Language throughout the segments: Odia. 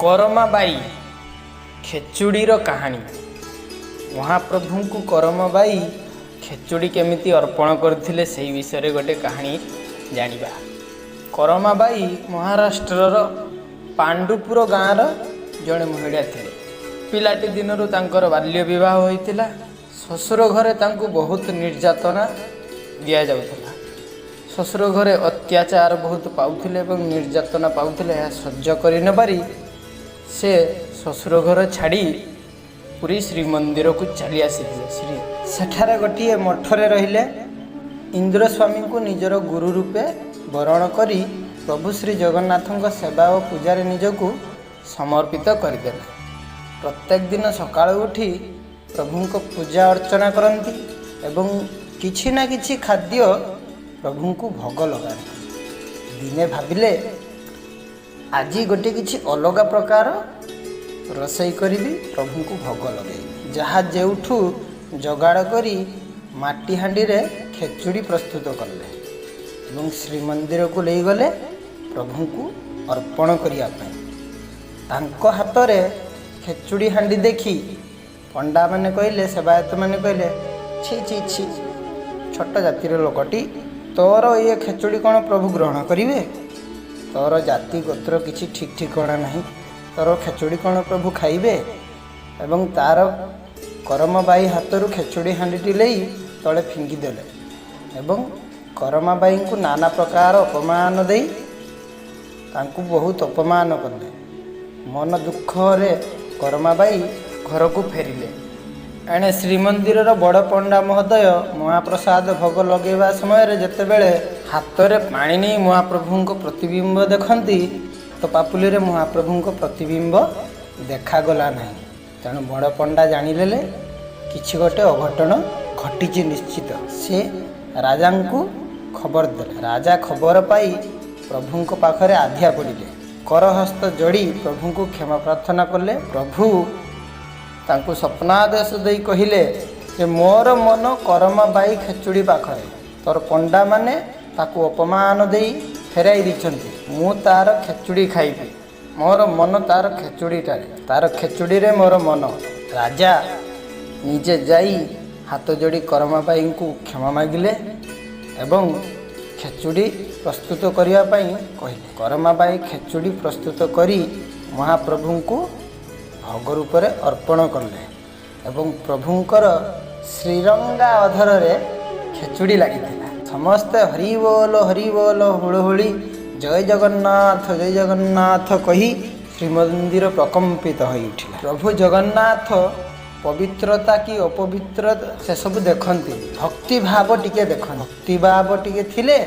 କରମାବାଇ ଖେଚୁଡ଼ିର କାହାଣୀ। ମହାପ୍ରଭୁଙ୍କୁ କରମାବାଇ ଖେଚୁଡ଼ି କେମିତି ଅର୍ପଣ କରିଥିଲେ ସେହି ବିଷୟରେ ଗୋଟେ କାହାଣୀ ଜାଣିବା। କରମାବାଇ ମହାରାଷ୍ଟ୍ରର ପାଣ୍ଡୁପୁର ଗାଁର ଜଣେ ମହିଳା ଥିଲେ। ପିଲାଟି ଦିନରୁ ତାଙ୍କର ବାଲ୍ୟ ବିବାହ ହୋଇଥିଲା। ଶ୍ୱଶୁର ଘରେ ତାଙ୍କୁ ବହୁତ ନିର୍ଯାତନା ଦିଆଯାଉଥିଲା। ଶ୍ୱଶୁର ଘରେ ଅତ୍ୟାଚାର ବହୁତ ପାଉଥିଲେ ଏବଂ ନିର୍ଯାତନା ପାଉଥିଲେ। ଏହା ସହ୍ୟ କରି ନ ପାରି ସେ ଶ୍ୱଶୁର ଘର ଛାଡ଼ି ପୁରୀ ଶ୍ରୀମନ୍ଦିରକୁ ଚାଲି ଆସିଥିଲେ। ସେଠାରେ ଗୋଟିଏ ମଠରେ ରହିଲେ। ଇନ୍ଦ୍ରସ୍ୱାମୀଙ୍କୁ ନିଜର ଗୁରୁ ରୂପେ ବରଣ କରି ପ୍ରଭୁ ଶ୍ରୀ ଜଗନ୍ନାଥଙ୍କ ସେବା ଓ ପୂଜାରେ ନିଜକୁ ସମର୍ପିତ କରିଦେଲେ। ପ୍ରତ୍ୟେକ ଦିନ ସକାଳୁ ଉଠି ପ୍ରଭୁଙ୍କ ପୂଜା ଅର୍ଚ୍ଚନା କରନ୍ତି ଏବଂ କିଛି ନା କିଛି ଖାଦ୍ୟ ପ୍ରଭୁଙ୍କୁ ଭୋଗ ଲଗାନ୍ତି। ଦିନେ ଭାବିଲେ ଆଜି ଗୋଟେ କିଛି ଅଲଗା ପ୍ରକାର ରୋଷେଇ କରିବି, ପ୍ରଭୁଙ୍କୁ ଭୋଗ ଲଗାଇବି। ଯାହା ଯେଉଁଠୁ ଯୋଗାଡ଼ କରି ମାଟି ହାଣ୍ଡିରେ ଖେଚୁଡ଼ି ପ୍ରସ୍ତୁତ କଲେ ଏବଂ ଶ୍ରୀମନ୍ଦିରକୁ ନେଇଗଲେ ପ୍ରଭୁଙ୍କୁ ଅର୍ପଣ କରିବା ପାଇଁ। ତାଙ୍କ ହାତରେ ଖେଚୁଡ଼ି ହାଣ୍ଡି ଦେଖି ପଣ୍ଡାମାନେ କହିଲେ, ସେବାୟତମାନେ କହିଲେ, ଛି ଛି ଛି, ଛୋଟ ଜାତିର ଲୋକଟି, ତୋର ଇଏ ଖେଚୁଡ଼ି କ'ଣ ପ୍ରଭୁ ଗ୍ରହଣ କରିବେ? ତୋର ଜାତି ଗୋତ୍ର କିଛି ଠିକ୍ ଠିକଣା ନାହିଁ, ତୋର ଖେଚୁଡ଼ି କ'ଣ ପ୍ରଭୁ ଖାଇବେ? ଏବଂ ତା'ର କରମାବାଇ ହାତରୁ ଖେଚୁଡ଼ି ହାଣ୍ଡିଟି ନେଇ ତଳେ ଫିଙ୍ଗିଦେଲେ ଏବଂ କରମାବାଇଙ୍କୁ ନାନା ପ୍ରକାର ଅପମାନ ଦେଇ ତାଙ୍କୁ ବହୁତ ଅପମାନ କଲେ। ମନ ଦୁଃଖରେ କରମାବାଇ ଘରକୁ ଫେରିଲେ। ଏଣେ ଶ୍ରୀମନ୍ଦିରର ବଡ଼ ପଣ୍ଡା ମହୋଦୟ ମହାପ୍ରସାଦ ଭୋଗ ଲଗାଇବା ସମୟରେ ଯେତେବେଳେ ହାତରେ ପାଣି ନେଇ ମହାପ୍ରଭୁଙ୍କ ପ୍ରତିବିମ୍ବ ଦେଖନ୍ତି ତ ପାପୁଲିରେ ମହାପ୍ରଭୁଙ୍କ ପ୍ରତିବିମ୍ବ ଦେଖାଗଲା ନାହିଁ। ତେଣୁ ବଡ଼ ପଣ୍ଡା ଜାଣିନେଲେ କିଛି ଗୋଟେ ଅଘଟଣ ଘଟିଛି ନିଶ୍ଚିତ। ସେ ରାଜାଙ୍କୁ ଖବର ଦେଲେ। ରାଜା ଖବର ପାଇ ପ୍ରଭୁଙ୍କ ପାଖରେ ଆଧିଆ ପଡ଼ିଲେ। କରହସ୍ତ ଯୋଡ଼ି ପ୍ରଭୁଙ୍କୁ କ୍ଷମା ପ୍ରାର୍ଥନା କଲେ। ପ୍ରଭୁ ତାଙ୍କୁ ସ୍ୱପ୍ନାଦେଶ ଦେଇ କହିଲେ ଯେ ମୋର ମନ କରମାବାଇ ଖେଚୁଡ଼ି ପାଖରେ, ତୋର ପଣ୍ଡାମାନେ ତାକୁ ଅପମାନ ଦେଇ ଫେରାଇ ଦେଇଛନ୍ତି। ମୁଁ ତା'ର ଖେଚୁଡ଼ି ଖାଇବି। ମୋର ମନ ତା'ର ଖେଚୁଡ଼ିଟାରେ, ତା'ର ଖେଚୁଡ଼ିରେ ମୋର ମନ। ରାଜା ନିଜେ ଯାଇ ହାତ ଯୋଡ଼ି କରମାବାଇଙ୍କୁ କ୍ଷମା ମାଗିଲେ ଏବଂ ଖେଚୁଡ଼ି ପ୍ରସ୍ତୁତ କରିବା ପାଇଁ କହିଲେ। କରମାବାଇ ଖେଚୁଡ଼ି ପ୍ରସ୍ତୁତ କରି ମହାପ୍ରଭୁଙ୍କୁ ଭୋଗ ରୂପରେ ଅର୍ପଣ କଲେ ଏବଂ ପ୍ରଭୁଙ୍କର ଶ୍ରୀରଙ୍ଗା ଅଧରରେ ଖେଚୁଡ଼ି ଲାଗିଥିଲା। ସମସ୍ତେ ହରିବୋଲ ହୁଳହୁଳି ଜୟ ଜଗନ୍ନାଥ କହି ଶ୍ରୀମନ୍ଦିର ପ୍ରକମ୍ପିତ ହୋଇଉଠିଲା। ପ୍ରଭୁ ଜଗନ୍ନାଥ ପବିତ୍ରତା କି ଅପବିତ୍ରତା ସେସବୁ ଦେଖନ୍ତି, ଭକ୍ତିଭାବ ଟିକେ ଦେଖନ୍ତି। ଭକ୍ତିଭାବ ଟିକେ ଥିଲେ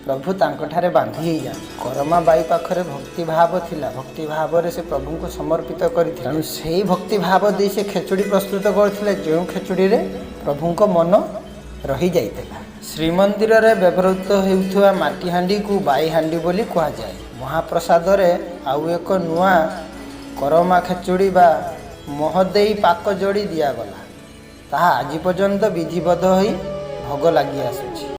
ପ୍ରଭୁ ତାଙ୍କଠାରେ ବାନ୍ଧି ହେଇଯାନ୍ତି। କରମାବାଇ ପାଖରେ ଭକ୍ତିଭାବ ଥିଲା। ଭକ୍ତିଭାବରେ ସେ ପ୍ରଭୁଙ୍କୁ ସମର୍ପିତ କରିଥିଲେ। ତେଣୁ ସେହି ଭକ୍ତିଭାବ ଦେଇ ସେ ଖେଚୁଡ଼ି ପ୍ରସ୍ତୁତ କରିଥିଲେ, ଯେଉଁ ଖେଚୁଡ଼ିରେ ପ୍ରଭୁଙ୍କ ମନ ରହିଯାଇଥିଲା। ଶ୍ରୀମନ୍ଦିରରେ ବ୍ୟବହୃତ ହେଉଥିବା ମାଟି ହାଣ୍ଡିକୁ ବାଇ ହାଣ୍ଡି ବୋଲି କୁହାଯାଏ। ମହାପ୍ରସାଦରେ ଆଉ ଏକ ନୂଆ କରମା ଖେଚୁଡ଼ି ବା ମହୋଦେଇ ପାକ ଯୋଡ଼ି ଦିଆଗଲା। ତାହା ଆଜି ପର୍ଯ୍ୟନ୍ତ ବିଧିବଦ୍ଧ ହୋଇ ଭୋଗ ଲାଗି ଆସୁଛି।